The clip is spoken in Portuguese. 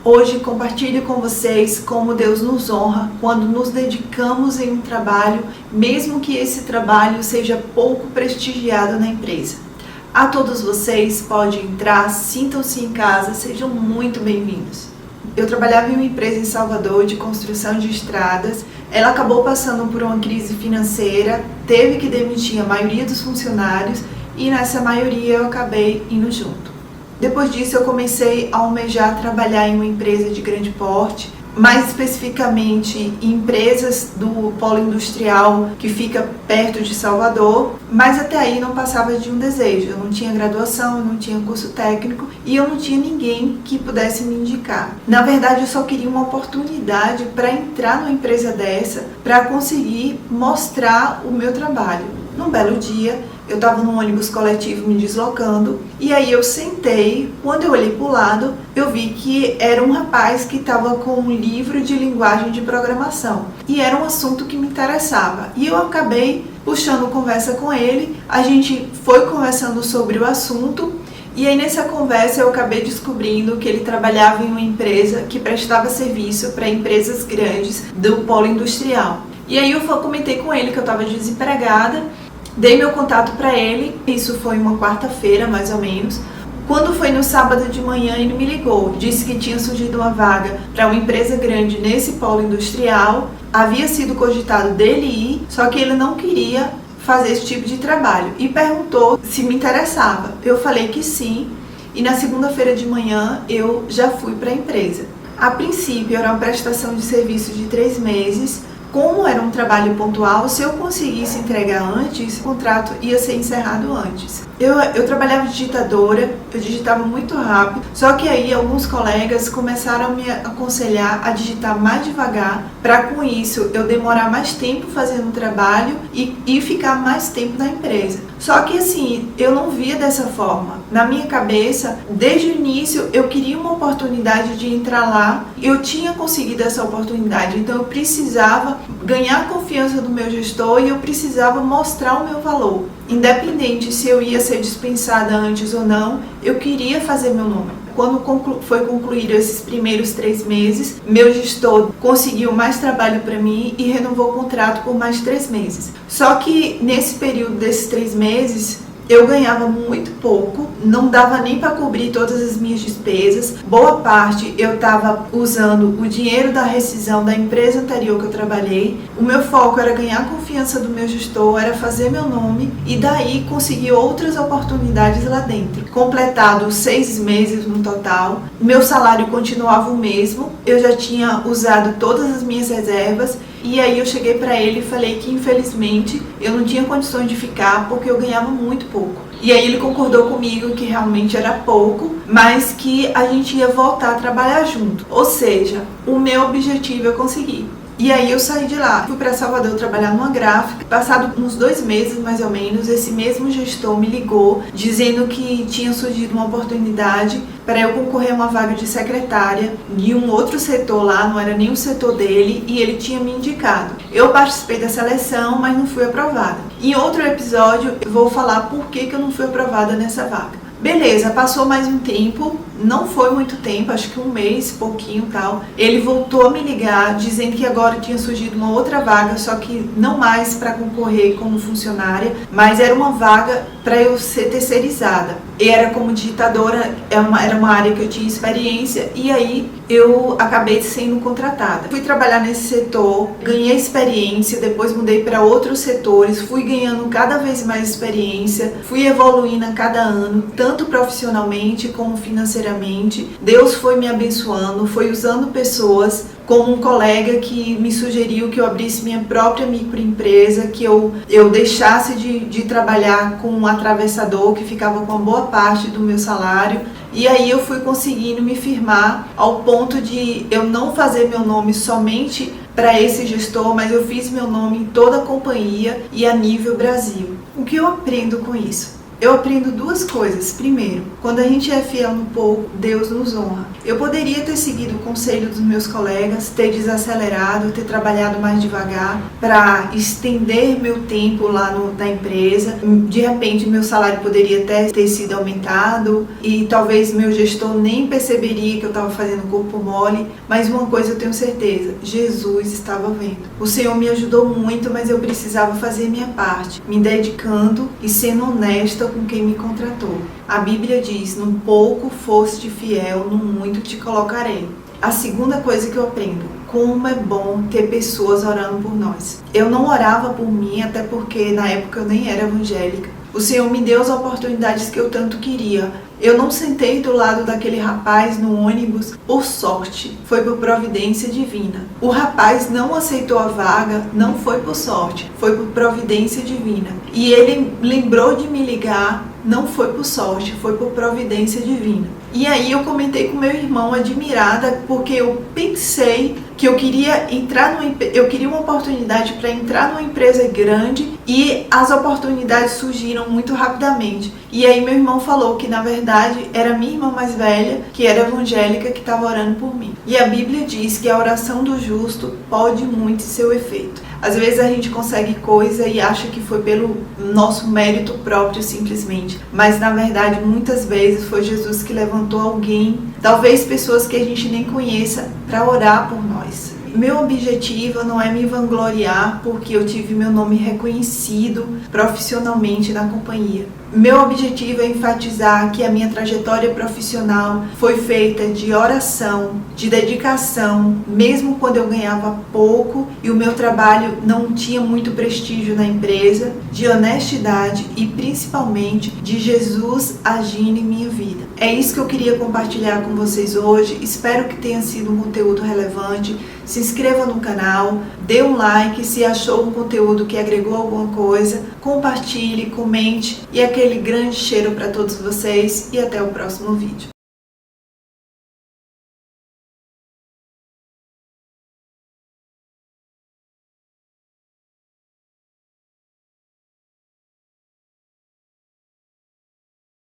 Hoje compartilho com vocês como Deus nos honra quando nos dedicamos em um trabalho, mesmo que esse trabalho seja pouco prestigiado na empresa. A todos vocês, pode entrar, sintam-se em casa, sejam muito bem-vindos. Eu trabalhava em uma empresa em Salvador de construção de estradas. Ela acabou passando por uma crise financeira, teve que demitir a maioria dos funcionários e nessa maioria eu acabei indo junto. Depois disso eu comecei a almejar trabalhar em uma empresa de grande porte, mais especificamente em empresas do polo industrial que fica perto de Salvador, mas até aí não passava de um desejo. Eu não tinha graduação, eu não tinha curso técnico e eu não tinha ninguém que pudesse me indicar. Na verdade, eu só queria uma oportunidade para entrar numa empresa dessa, para conseguir mostrar o meu trabalho. Num belo dia, eu estava num ônibus coletivo me deslocando e aí eu sentei. Quando eu olhei para o lado, eu vi que era um rapaz que estava com um livro de linguagem de programação e era um assunto que me interessava. E eu acabei puxando conversa com ele, a gente foi conversando sobre o assunto e aí nessa conversa eu acabei descobrindo que ele trabalhava em uma empresa que prestava serviço para empresas grandes do polo industrial. E aí eu comentei com ele que eu estava desempregada. Dei meu contato para ele, isso foi uma quarta-feira mais ou menos. Quando foi no sábado de manhã ele me ligou, disse que tinha surgido uma vaga para uma empresa grande nesse polo industrial, havia sido cogitado dele ir, só que ele não queria fazer esse tipo de trabalho e perguntou se me interessava. Eu falei que sim e na segunda-feira de manhã eu já fui para a empresa. A princípio era uma prestação de serviço de 3 meses, como era um trabalho pontual, se eu conseguisse entregar antes, o contrato ia ser encerrado antes. Eu trabalhava digitadora, eu digitava muito rápido, só que aí alguns colegas começaram a me aconselhar a digitar mais devagar, para com isso eu demorar mais tempo fazendo o trabalho e ficar mais tempo na empresa. Só que assim, eu não via dessa forma. Na minha cabeça, desde o início, eu queria uma oportunidade de entrar lá. Eu tinha conseguido essa oportunidade, então eu precisava ganhar a confiança do meu gestor e eu precisava mostrar o meu valor. Independente se eu ia ser dispensada antes ou não, eu queria fazer meu nome. Quando foi concluído esses primeiros 3 meses, meu gestor conseguiu mais trabalho para mim e renovou o contrato por mais 3 meses. Só que nesse período desses 3 meses, eu ganhava muito pouco, não dava nem para cobrir todas as minhas despesas. Boa parte eu estava usando o dinheiro da rescisão da empresa anterior que eu trabalhei. O meu foco era ganhar a confiança do meu gestor, era fazer meu nome e daí conseguir outras oportunidades lá dentro. Completado 6 meses no total, meu salário continuava o mesmo, eu já tinha usado todas as minhas reservas. E aí eu cheguei para ele e falei que infelizmente eu não tinha condições de ficar porque eu ganhava muito pouco. E aí ele concordou comigo que realmente era pouco, mas que a gente ia voltar a trabalhar junto. Ou seja, o meu objetivo eu consegui. E aí eu saí de lá, fui para Salvador trabalhar numa gráfica. Passado uns 2 meses mais ou menos, esse mesmo gestor me ligou dizendo que tinha surgido uma oportunidade para eu concorrer a uma vaga de secretária de um outro setor lá, não era nem o setor dele, e ele tinha me indicado. Eu participei da seleção, mas não fui aprovada. Em outro episódio eu vou falar por que eu não fui aprovada nessa vaga. Beleza, passou mais um tempo, não foi muito tempo, acho que 1 mês, pouquinho tal. Ele voltou a me ligar, dizendo que agora tinha surgido uma outra vaga, só que não mais para concorrer como funcionária, mas era uma vaga para eu ser terceirizada. E era como digitadora, era uma área que eu tinha experiência, e aí eu acabei sendo contratada. Fui trabalhar nesse setor, ganhei experiência, depois mudei para outros setores, fui ganhando cada vez mais experiência, fui evoluindo a cada ano, tanto profissionalmente como financeiramente. Deus foi me abençoando, foi usando pessoas como um colega que me sugeriu que eu abrisse minha própria microempresa, que eu deixasse de trabalhar com um atravessador que ficava com uma boa parte do meu salário. E aí eu fui conseguindo me firmar ao ponto de eu não fazer meu nome somente para esse gestor, mas eu fiz meu nome em toda a companhia e a nível Brasil. O que eu aprendo com isso? Eu aprendo duas coisas. Primeiro, quando a gente é fiel no pouco, Deus nos honra. Eu poderia ter seguido o conselho dos meus colegas, ter desacelerado, ter trabalhado mais devagar para estender meu tempo lá na empresa. De repente, meu salário poderia até ter sido aumentado e talvez meu gestor nem perceberia que eu estava fazendo corpo mole. Mas uma coisa eu tenho certeza, Jesus estava vendo. O Senhor me ajudou muito, mas eu precisava fazer minha parte, me dedicando e sendo honesta com quem me contratou. A Bíblia diz: no pouco foste fiel, no muito te colocarei. A segunda coisa que eu aprendo: como é bom ter pessoas orando por nós. Eu não orava por mim, até porque na época eu nem era evangélica. O Senhor me deu as oportunidades que eu tanto queria. Eu não sentei do lado daquele rapaz no ônibus por sorte, foi por providência divina. O rapaz não aceitou a vaga, não foi por sorte, foi por providência divina. E ele lembrou de me ligar, não foi por sorte, foi por providência divina. E aí eu comentei com meu irmão, admirada, porque eu pensei que eu queria uma oportunidade para entrar numa empresa grande e as oportunidades surgiram muito rapidamente. E aí meu irmão falou que na verdade era minha irmã mais velha, que era evangélica, que estava orando por mim. E a Bíblia diz que a oração do justo pode muito seu efeito. Às vezes a gente consegue coisa e acha que foi pelo nosso mérito próprio simplesmente, mas na verdade muitas vezes foi Jesus que levantou alguém, talvez pessoas que a gente nem conheça, para orar por nós. Meu objetivo não é me vangloriar porque eu tive meu nome reconhecido profissionalmente na companhia. Meu objetivo é enfatizar que a minha trajetória profissional foi feita de oração, de dedicação, mesmo quando eu ganhava pouco e o meu trabalho não tinha muito prestígio na empresa, de honestidade e principalmente de Jesus agindo em minha vida. É isso que eu queria compartilhar com vocês hoje. Espero que tenha sido um conteúdo relevante. Se inscreva no canal, dê um like se achou um conteúdo que agregou alguma coisa, compartilhe, comente e aquele grande cheiro para todos vocês e até o próximo vídeo.